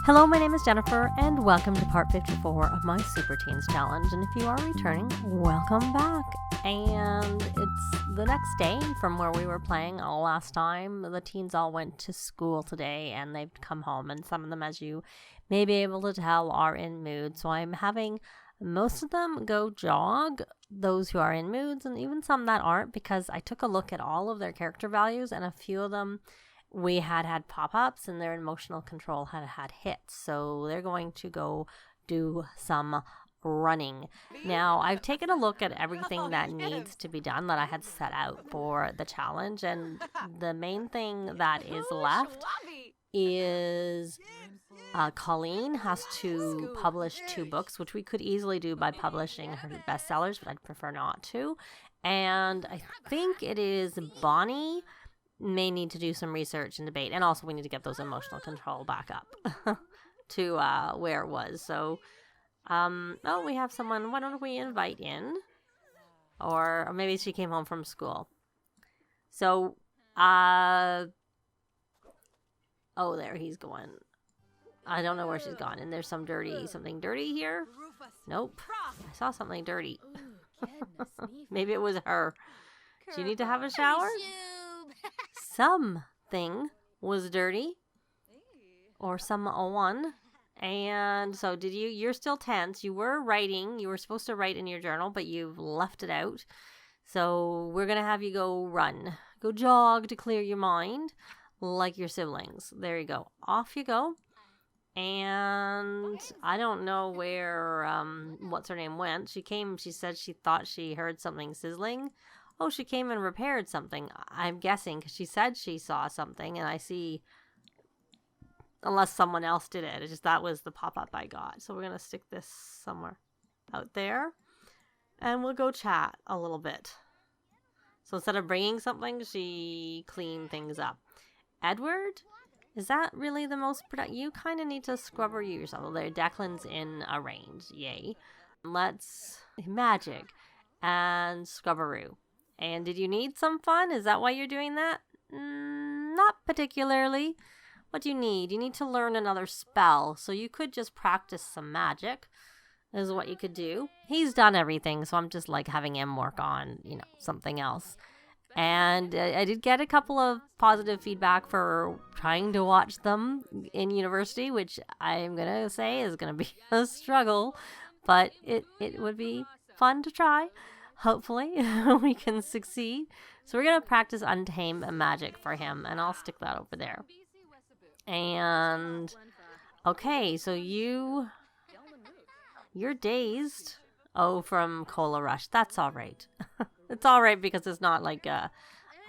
Hello, my name is Jennifer, and welcome to part 54 of my Super Teens Challenge. And if you are returning, welcome back. And it's the next day from where we were playing last time. The teens all went to school today, and they've come home. And some of them, as you may be able to tell, are in mood. So I'm having most of them go jog, those who are in moods, and even some that aren't, because I took a look at all of their character values, and a few of them we had pop-ups and their emotional control had hits. So they're going to go do some running. Now, I've taken a look at everything that needs to be done that I had set out for the challenge. And the main thing that is left is Colleen has to publish 2 books, which we could easily do by publishing her bestsellers, but I'd prefer not to. And I think it is Bonnie may need to do some research and debate, and also we need to get those emotional control back up to where it was. So we have someone. Why don't we invite in, or maybe she came home from school. So there he's going. I don't know where she's gone. And there's something dirty here. Nope, I saw something dirty. Maybe it was her. Do you need to have a shower? Something was dirty, or someone. And so you're still tense. You were writing. You were supposed to write in your journal, but you've left it out. So we're going to have you go run. Go jog to clear your mind, like your siblings. There you go. Off you go. And I don't know where, what's her name went. She came, she said she thought she heard something sizzling. Oh, she came and repaired something, I'm guessing, because she said she saw something, and I see, unless someone else did it. It's just that was the pop-up I got. So we're going to stick this somewhere out there, and we'll go chat a little bit. So instead of bringing something, she cleaned things up. Edward, is that really the most productive? You kind of need to scrubber yourself. Well, there, Declan's in a range. Yay. Let's magic and scrubberoo. And did you need some fun? Is that why you're doing that? Not particularly. What do you need? You need to learn another spell. So you could just practice some magic, is what you could do. He's done everything, so I'm just like having him work on, something else. And I did get a couple of positive feedback for trying to watch them in university, which I'm going to say is going to be a struggle. But it would be fun to try. Hopefully we can succeed. So we're going to practice Untamed Magic for him, and I'll stick that over there. And okay, so you're dazed. Oh, from Cola Rush. That's all right. It's all right because it's not like a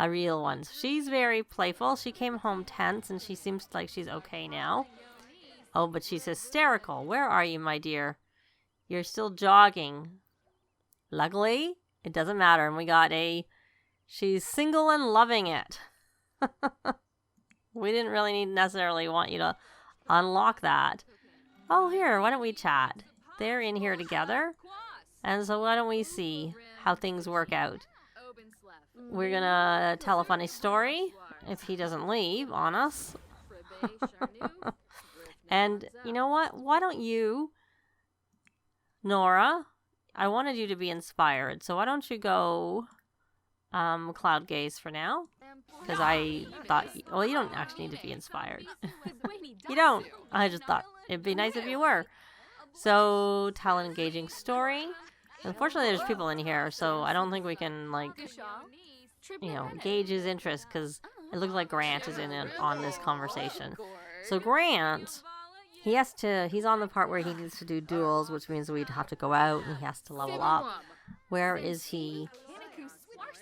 real one. So she's very playful. She came home tense, and she seems like she's okay now. Oh, but she's hysterical. Where are you, my dear? You're still jogging. Luckily, it doesn't matter. And we got she's single and loving it. We didn't really necessarily want you to unlock that. Oh, here, why don't we chat? They're in here together. And so why don't we see how things work out? We're going to tell a funny story if he doesn't leave on us. And you know what? Why don't you, Nora, I wanted you to be inspired, so why don't you go cloud gaze for now? Because I thought, you don't actually need to be inspired. You don't. I just thought it'd be nice if you were. So tell an engaging story. Unfortunately, there's people in here, so I don't think we can, gauge his interest, because it looks like Grant is in on this conversation. So Grant, he's on the part where he needs to do duels, which means we'd have to go out and he has to level up. Where is he?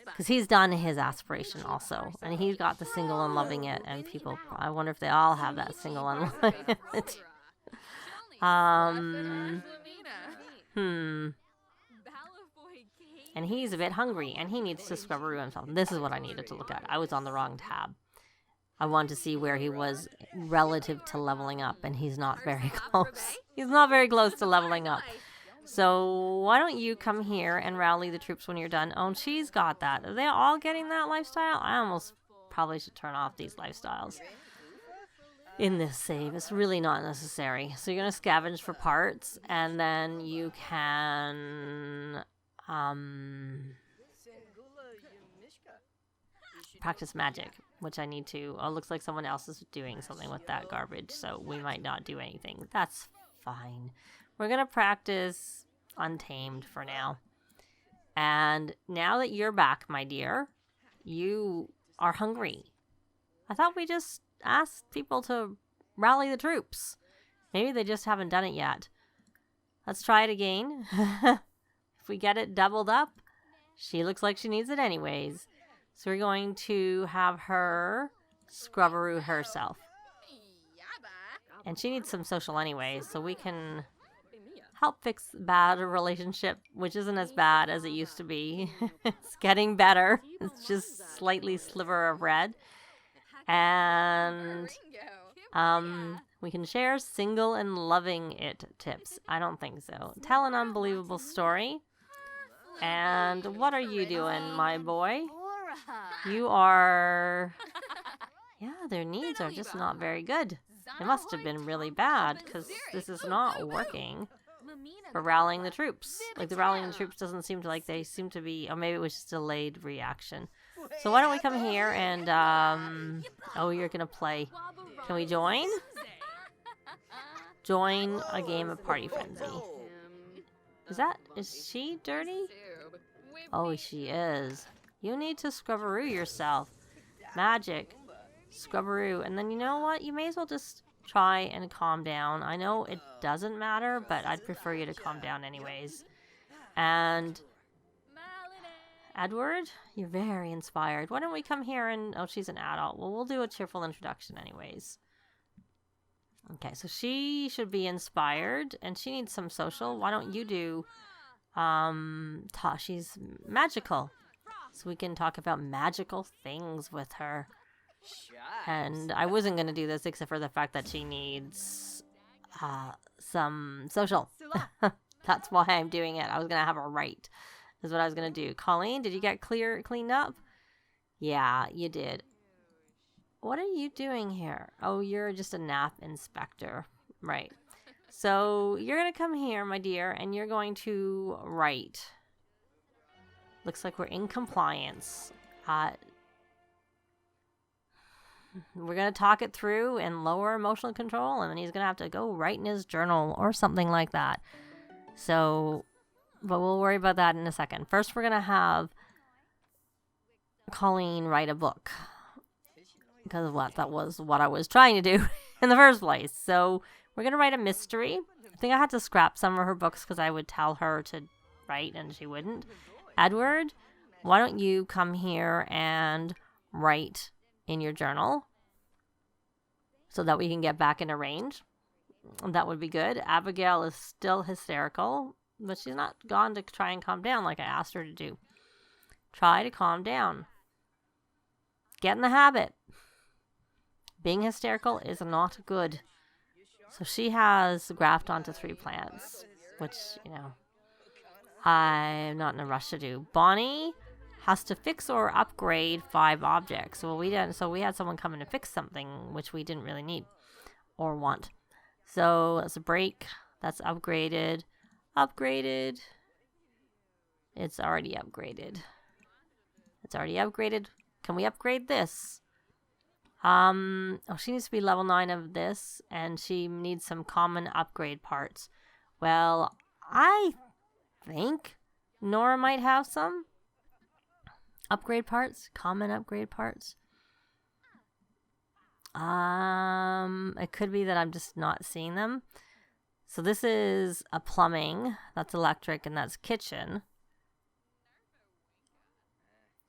Because he's done his aspiration also. And he's got the single and loving it. And people, I wonder if they all have that single and loving it. And he's a bit hungry. And he needs to scrubberoo himself. This is what I needed to look at. I was on the wrong tab. I wanted to see where he was relative to leveling up, and he's not very close. He's not very close to leveling up. So why don't you come here and rally the troops when you're done? Oh, she's got that. Are they all getting that lifestyle? I almost probably should turn off these lifestyles. in this save. It's really not necessary. So you're going to scavenge for parts, and then you can practice magic, which I need to. Oh, looks like someone else is doing something with that garbage, so we might not do anything. That's fine. We're going to practice Untamed for now. And now that you're back, my dear, you are hungry. I thought we just asked people to rally the troops. Maybe they just haven't done it yet. Let's try it again. If we get it doubled up, she looks like she needs it anyways. So we're going to have her scrubberoo herself. And she needs some social anyways, so we can help fix bad relationship, which isn't as bad as it used to be. It's getting better. It's just slightly sliver of red. And we can share single and loving it tips. I don't think so. Tell an unbelievable story. And what are you doing, my boy? You are... Yeah, their needs are just not very good. It must have been really bad, because this is not working for rallying the troops. Like, the rallying the troops doesn't seem to, like, they seem to be... Or maybe it was just delayed reaction. So why don't we come here and, oh, you're gonna play. Can we join? Join a game of Party Frenzy. Is she dirty? Oh, she is. You need to scrubberoo yourself. Magic. Scrubberoo. And then you know what? You may as well just try and calm down. I know it doesn't matter, but I'd prefer you to calm down anyways. And... Edward, you're very inspired. Why don't we come here and... Oh, she's an adult. Well, we'll do a cheerful introduction anyways. Okay, so she should be inspired, and she needs some social. Why don't you do... she's magical. So we can talk about magical things with her. And I wasn't going to do this except for the fact that she needs some social. That's why I'm doing it. I was going to have her write. Is what I was going to do. Colleen, did you get cleaned up? Yeah, you did. What are you doing here? Oh, you're just a nap inspector. Right. So you're going to come here, my dear, and you're going to write. Looks like we're in compliance. We're going to talk it through and lower emotional control, and then he's going to have to go write in his journal or something like that. So... But we'll worry about that in a second. First, we're going to have Colleen write a book. Because that was what I was trying to do in the first place. So we're going to write a mystery. I think I had to scrap some of her books because I would tell her to write and she wouldn't. Edward, why don't you come here and write in your journal so that we can get back into range? That would be good. Abigail is still hysterical. But she's not gone to try and calm down like I asked her to do. Try to calm down. Get in the habit. Being hysterical is not good. So she has grafted onto 3 plants, which, you know, I'm not in a rush to do. Bonnie has to fix or upgrade 5 objects. Well, we didn't. So we had someone come in to fix something, which we didn't really need or want. So that's a break. That's upgraded. Upgraded. It's already upgraded. It's already upgraded. Can we upgrade this? Oh, she needs to be level 9 of this, and she needs some common upgrade parts. Well, I think Nora might have some upgrade parts. Common upgrade parts. It could be that I'm just not seeing them. So this is a plumbing, that's electric, and that's kitchen.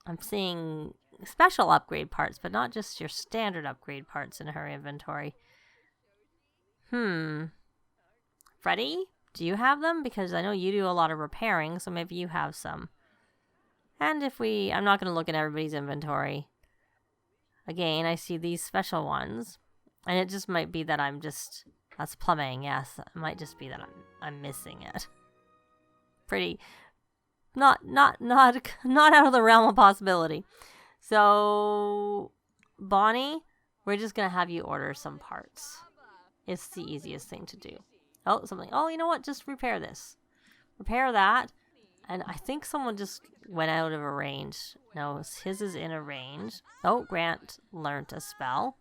I'm seeing special upgrade parts, but not just your standard upgrade parts in her inventory. Freddie, do you have them? Because I know you do a lot of repairing, so maybe you have some. And I'm not going to look at everybody's inventory. Again, I see these special ones. And it just might be that I'm just... That's plumbing, yes. It might just be that I'm missing it. Pretty... Not out of the realm of possibility. So... Bonnie, we're just going to have you order some parts. It's the easiest thing to do. Oh, something. Oh, you know what? Just repair this. Repair that. And I think someone just went out of a range. No, his is in a range. Oh, Grant learned a spell.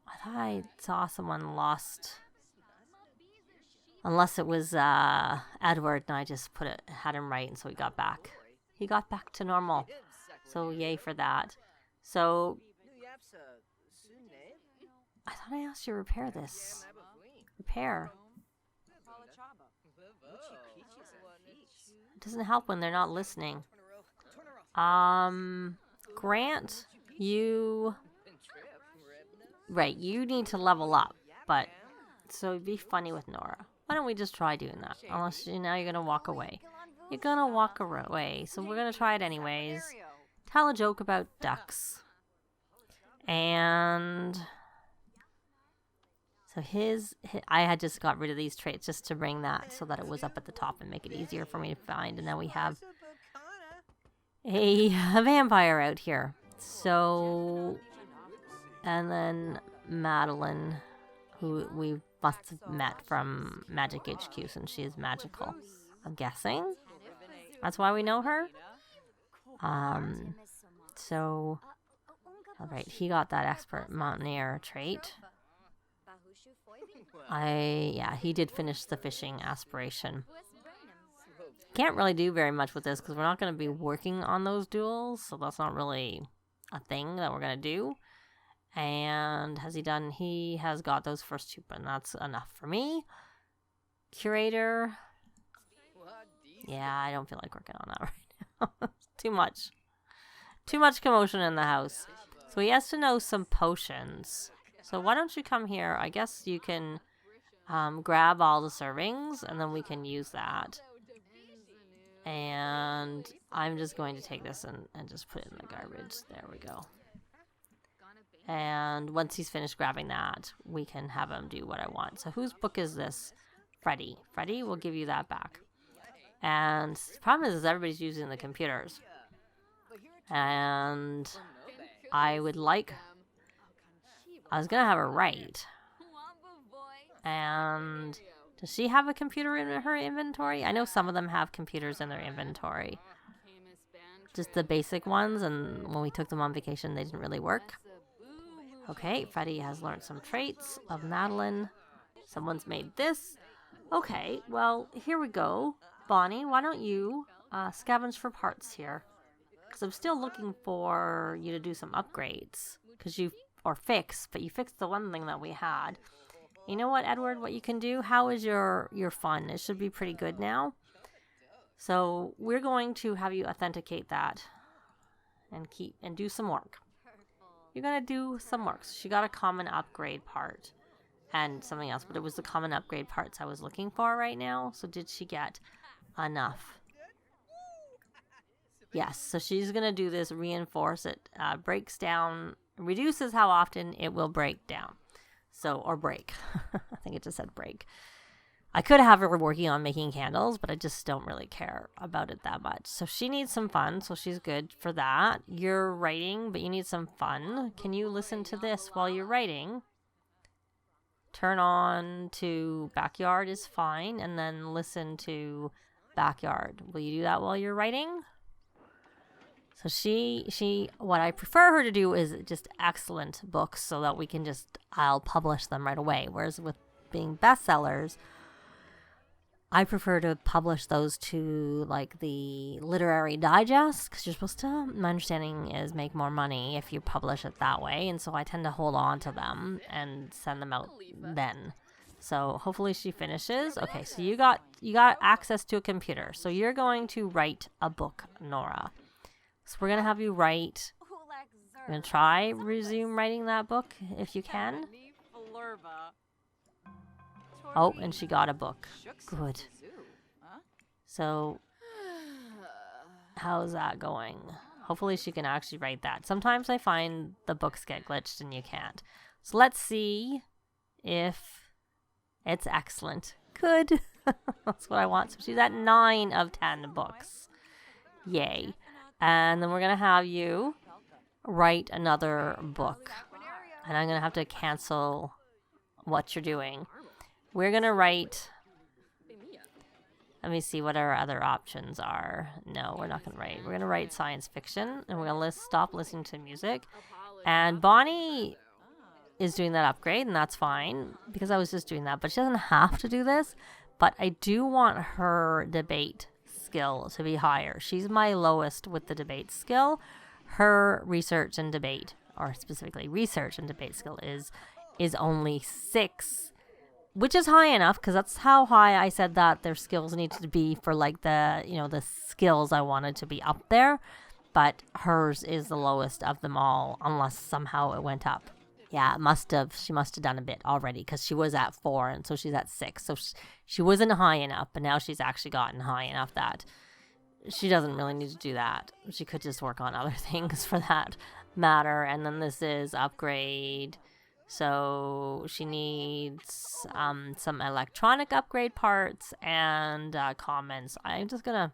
I thought I saw someone lost. Unless it was Edward, and I just had him right, and so he got back. He got back to normal. So yay for that. So I thought I asked you to repair this. Repair. It doesn't help when they're not listening. Grant, you... Right, you need to level up, but... So it'd be funny with Nora. Why don't we just try doing that? Unless now you're going to walk away. You're going to walk away, so we're going to try it anyways. Tell a joke about ducks. And... So I had just got rid of these traits just to bring that so that it was up at the top and make it easier for me to find. And then we have a vampire out here. So, and then Madeline, who we must have met from Magic HQ since she is magical. I'm guessing. That's why we know her. So, all right, he got that expert mountaineer trait. He did finish the fishing aspiration. Can't really do very much with this because we're not going to be working on those duels, so that's not really a thing that we're going to do. And has he done? He has got those first two, and that's enough for me. Curator. Yeah, I don't feel like working on that right now. Too much. Too much commotion in the house. So he has to know some potions. So why don't you come here? I guess you can grab all the servings, and then we can use that. And I'm just going to take this and just put it in the garbage. There we go. And once he's finished grabbing that, we can have him do what I want. So whose book is this? Freddie. Freddie will give you that back. And the problem is everybody's using the computers. And I was going to have her write. And does she have a computer in her inventory? I know some of them have computers in their inventory. Just the basic ones, and when we took them on vacation, they didn't really work. Okay, Freddie has learned some traits of Madeline. Someone's made this. Okay, well, here we go. Bonnie, why don't you scavenge for parts here? Because I'm still looking for you to do some upgrades. Or fix, but you fixed the one thing that we had. You know what, Edward, what you can do? How is your fun? It should be pretty good now. So we're going to have you authenticate that and do some work. You're going to do some work. So she got a common upgrade part and something else, but it was the common upgrade parts I was looking for right now. So did she get enough? Yes, so she's going to do this, reinforce it, breaks down, reduces how often it will break down. So, or break. I think it just said break. I could have her working on making candles, but I just don't really care about it that much. So she needs some fun, so she's good for that. You're writing, but you need some fun. Can you listen to this while you're writing? Turn on to backyard is fine, and then listen to backyard. Will you do that while you're writing? So she, what I prefer her to do is just excellent books so that we can I'll publish them right away. Whereas with being bestsellers, I prefer to publish those to like the literary digest because you're supposed to, my understanding is, make more money if you publish it that way. And so I tend to hold on to them and send them out then. So hopefully she finishes. Okay, so you got access to a computer. So you're going to write a book, Nora. So we're going to have you write. You're going to try resume writing that book if you can. Oh, and she got a book. Good. So how's that going? Hopefully she can actually write that. Sometimes I find the books get glitched and you can't. So let's see if it's excellent. Good. That's what I want. So she's at 9 of 10 books. Yay. And then we're going to have you write another book. And I'm going to have to cancel what you're doing. We're going to write... Let me see what our other options are. No, we're not going to write. We're going to write science fiction, and we're going to stop listening to music. And Bonnie is doing that upgrade, and that's fine, because I was just doing that. But she doesn't have to do this. But I do want her debate skill to be higher. She's my lowest with the debate skill. Her research and debate, or specifically research and debate skill, is only 6. Which is high enough, because that's how high I said that their skills needed to be for, like, the skills I wanted to be up there. But hers is the lowest of them all, unless somehow it went up. Yeah, she must have done a bit already, because she was at 4, and so she's at 6. So she wasn't high enough, but now she's actually gotten high enough that she doesn't really need to do that. She could just work on other things for that matter. And then this is upgrade... So she needs some electronic upgrade parts and comments. I'm just going to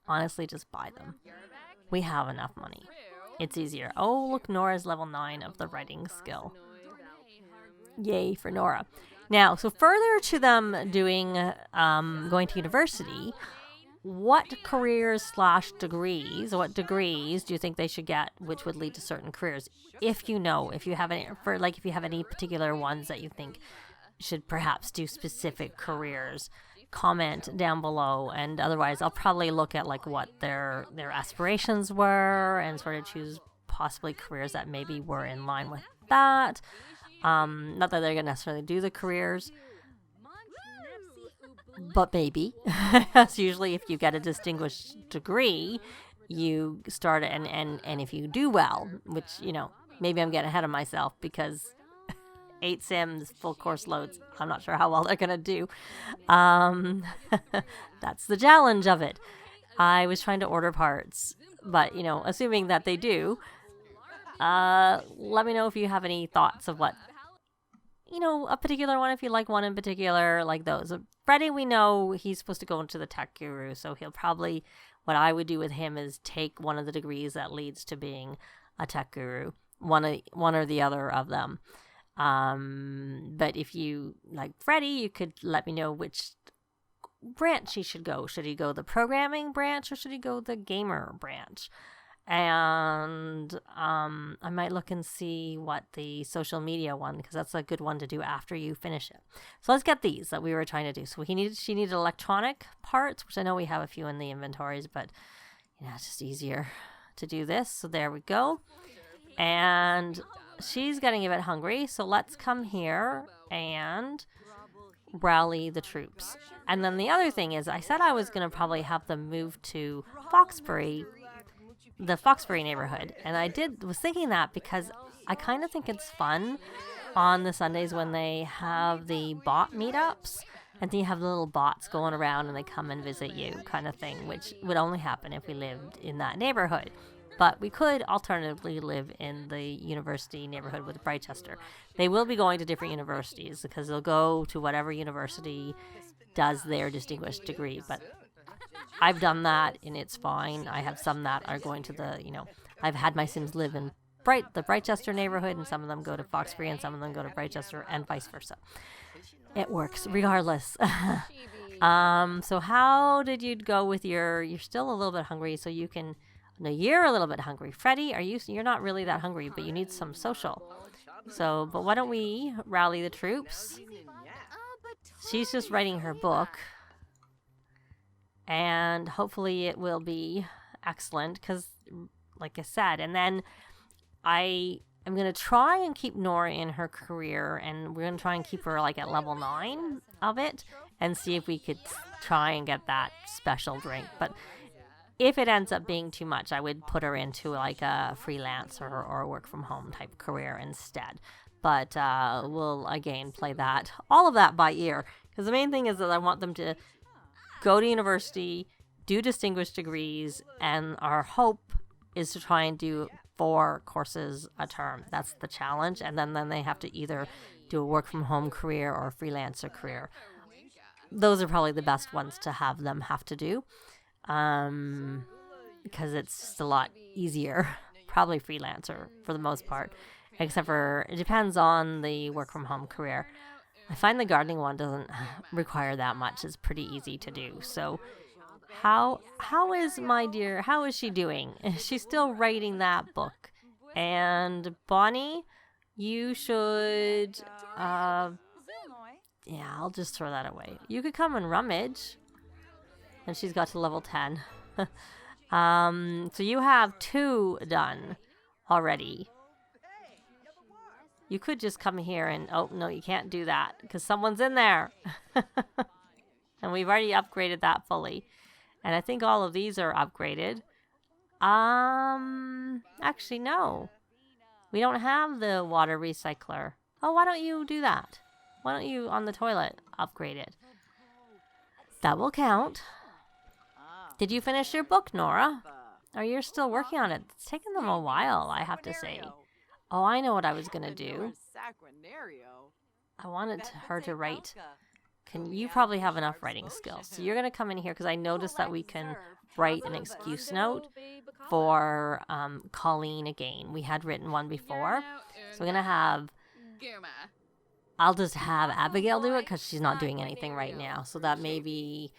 honestly just buy them. We have enough money. It's easier. Oh, look, Nora's level 9 of the writing skill. Yay for Nora. Now, so further to them doing going to university, what careers/degrees, what degrees do you think they should get, which would lead to certain careers? If you have any particular ones that you think should perhaps do specific careers, comment down below. And otherwise, I'll probably look at like what their aspirations were and sort of choose possibly careers that maybe were in line with that. Not that they're gonna necessarily do the careers, but maybe. That's usually if you get a distinguished degree, you start and if you do well, which, maybe I'm getting ahead of myself because 8 Sims full course loads, I'm not sure how well they're gonna do. That's the challenge of it. I was trying to order parts, but assuming that they do, let me know if you have any thoughts of what a particular one, if you like one in particular, like those. Freddie, we know he's supposed to go into the tech guru, so he'll probably, what I would do with him is take one of the degrees that leads to being a tech guru, one or the other of them. But if you like Freddie, you could let me know which branch he should go. Should he go the programming branch or should he go the gamer branch? And I might look and see what the social media one, because that's a good one to do after you finish it. So let's get these that we were trying to do. So she needed electronic parts, which I know we have a few in the inventories, but it's just easier to do this. So there we go. And she's getting a bit hungry, so let's come here and rally the troops. And then the other thing is, I said I was going to probably have them move to the Foxbury neighborhood, and I was thinking that because I kind of think it's fun on the Sundays when they have the bot meetups, and then you have the little bots going around and they come and visit you kind of thing, which would only happen if we lived in that neighborhood. But we could alternatively live in the university neighborhood with Brightchester. They will be going to different universities because they'll go to whatever university does their distinguished degree, but I've done that, and it's fine. I have some that are going to I've had my Sims live in the Brightchester neighborhood, and some of them go to Foxbury, and some of them go to Brightchester, and vice versa. It works regardless. So how did you go with you're still a little bit hungry, so you can, no, you're a little bit hungry. Freddie, you're not really that hungry, but you need some social. So, but why don't we rally the troops? She's just writing her book. And hopefully it will be excellent because, like I said, and then I am going to try and keep Nora in her career, and we're going to try and keep her like at level 9 of it and see if we could try and get that special drink. But if it ends up being too much, I would put her into like a freelance or work from home type career instead. But we'll, again, play all of that by ear, because the main thing is that I want them to go to university, do distinguished degrees, and our hope is to try and do 4 courses a term. That's the challenge. And then they have to either do a work-from-home career or a freelancer career. Those are probably the best ones to have them have to do, because it's just a lot easier. Probably freelancer for the most part. except for it depends on the work from home career. I find the gardening one doesn't require that much. It's pretty easy to do. So how is my dear, how is she doing? She's still writing that book. And Bonnie, you should, yeah, I'll just throw that away. You could come and rummage. And she's got to level 10. So you have 2 done already. You could just come here and, oh, no, you can't do that because someone's in there. And we've already upgraded that fully. And I think all of these are upgraded. Actually, no. We don't have the water recycler. Oh, why don't you do that? Why don't you, on the toilet, upgrade it? That will count. Did you finish your book, Nora? Or you're still working on it? It's taken them a while, I have to say. Oh, I know what I was going to do. I wanted her to write. You probably have enough writing skills. So you're going to come in here because I noticed that we can write an excuse note for Colleen again. We had written one before. So we're going to have... I'll just have Abigail do it because she's not doing anything right now. So that maybe...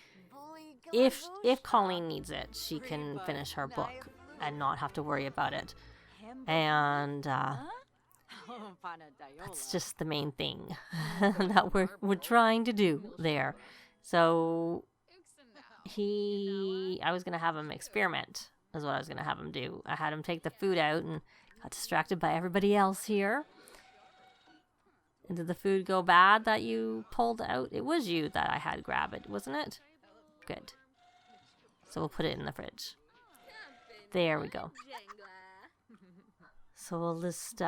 If Colleen needs it, she can finish her book and not have to worry about it. And that's just the main thing that we're trying to do there. So I was going to have him experiment is what I was going to have him do. I had him take the food out and got distracted by everybody else here. And did the food go bad that you pulled out? It was you that I had grab it, wasn't it? Good. So we'll put it in the fridge. There we go. So we'll just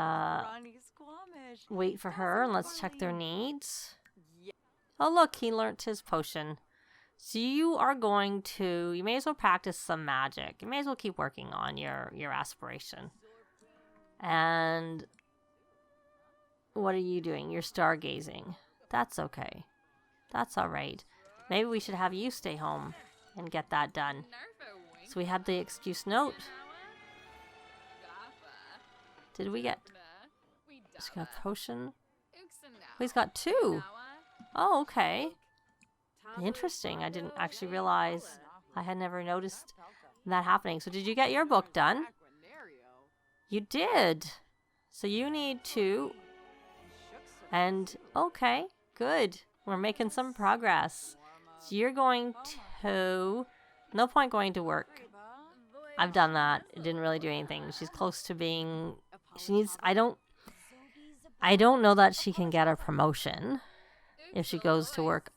wait for her and let's check their needs. Oh look, he learnt his potion. So you are going to, you may as well practice some magic. You may as well keep working on your aspiration. And what are you doing? You're stargazing. That's okay. That's all right. Maybe we should have you stay home and get that done. So we had the excuse note. Did we get... She's got a potion. Oh, he's got 2. Oh, okay. Interesting. I didn't actually realize. I had never noticed that happening. So did you get your book done? You did. So you need 2. And, okay, good. We're making some progress. So you're going to... No point going to work. I've done that. It didn't really do anything. She's close to being... She needs... I don't know that she can get a promotion if she goes to work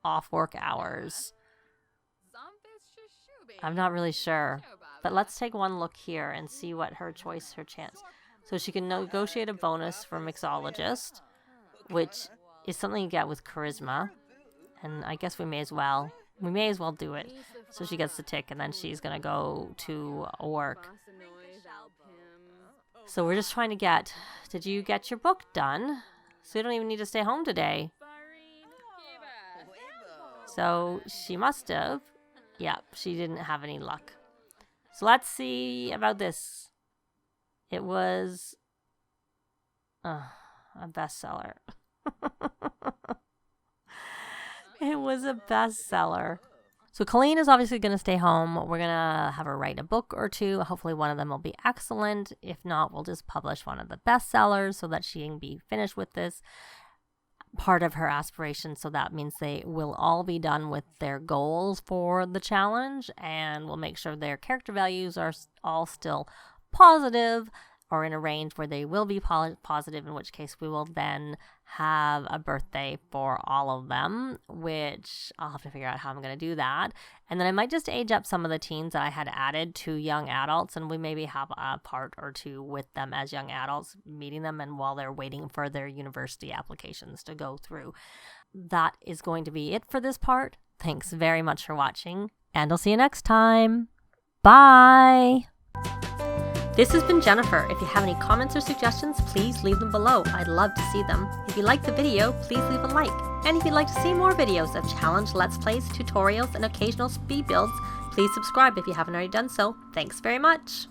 off work hours. I'm not really sure. But let's take one look here and see what her chance. So she can negotiate a bonus for mixologist, which is something you get with charisma. And I guess we may as well do it. So she gets the tick and then she's going to go to work. So we're just trying to get... Did you get your book done? So you don't even need to stay home today. So she must have. Yep, she didn't have any luck. So let's see about this. It was a bestseller. It was a bestseller. So Colleen is obviously going to stay home. We're going to have her write a book or 2. Hopefully one of them will be excellent. If not, we'll just publish one of the bestsellers so that she can be finished with this part of her aspiration. So that means they will all be done with their goals for the challenge, and we'll make sure their character values are all still positive or in a range where they will be positive, in which case we will then have a birthday for all of them, which I'll have to figure out how I'm going to do that. And then I might just age up some of the teens that I had added to young adults, and we maybe have a part or 2 with them as young adults, meeting them, and while they're waiting for their university applications to go through. That is going to be it for this part. Thanks very much for watching, and I'll see you next time. Bye! This has been Jennifer. If you have any comments or suggestions, please leave them below. I'd love to see them. If you liked the video, please leave a like. And if you'd like to see more videos of challenge, let's plays, tutorials, and occasional speed builds, please subscribe if you haven't already done so. Thanks very much.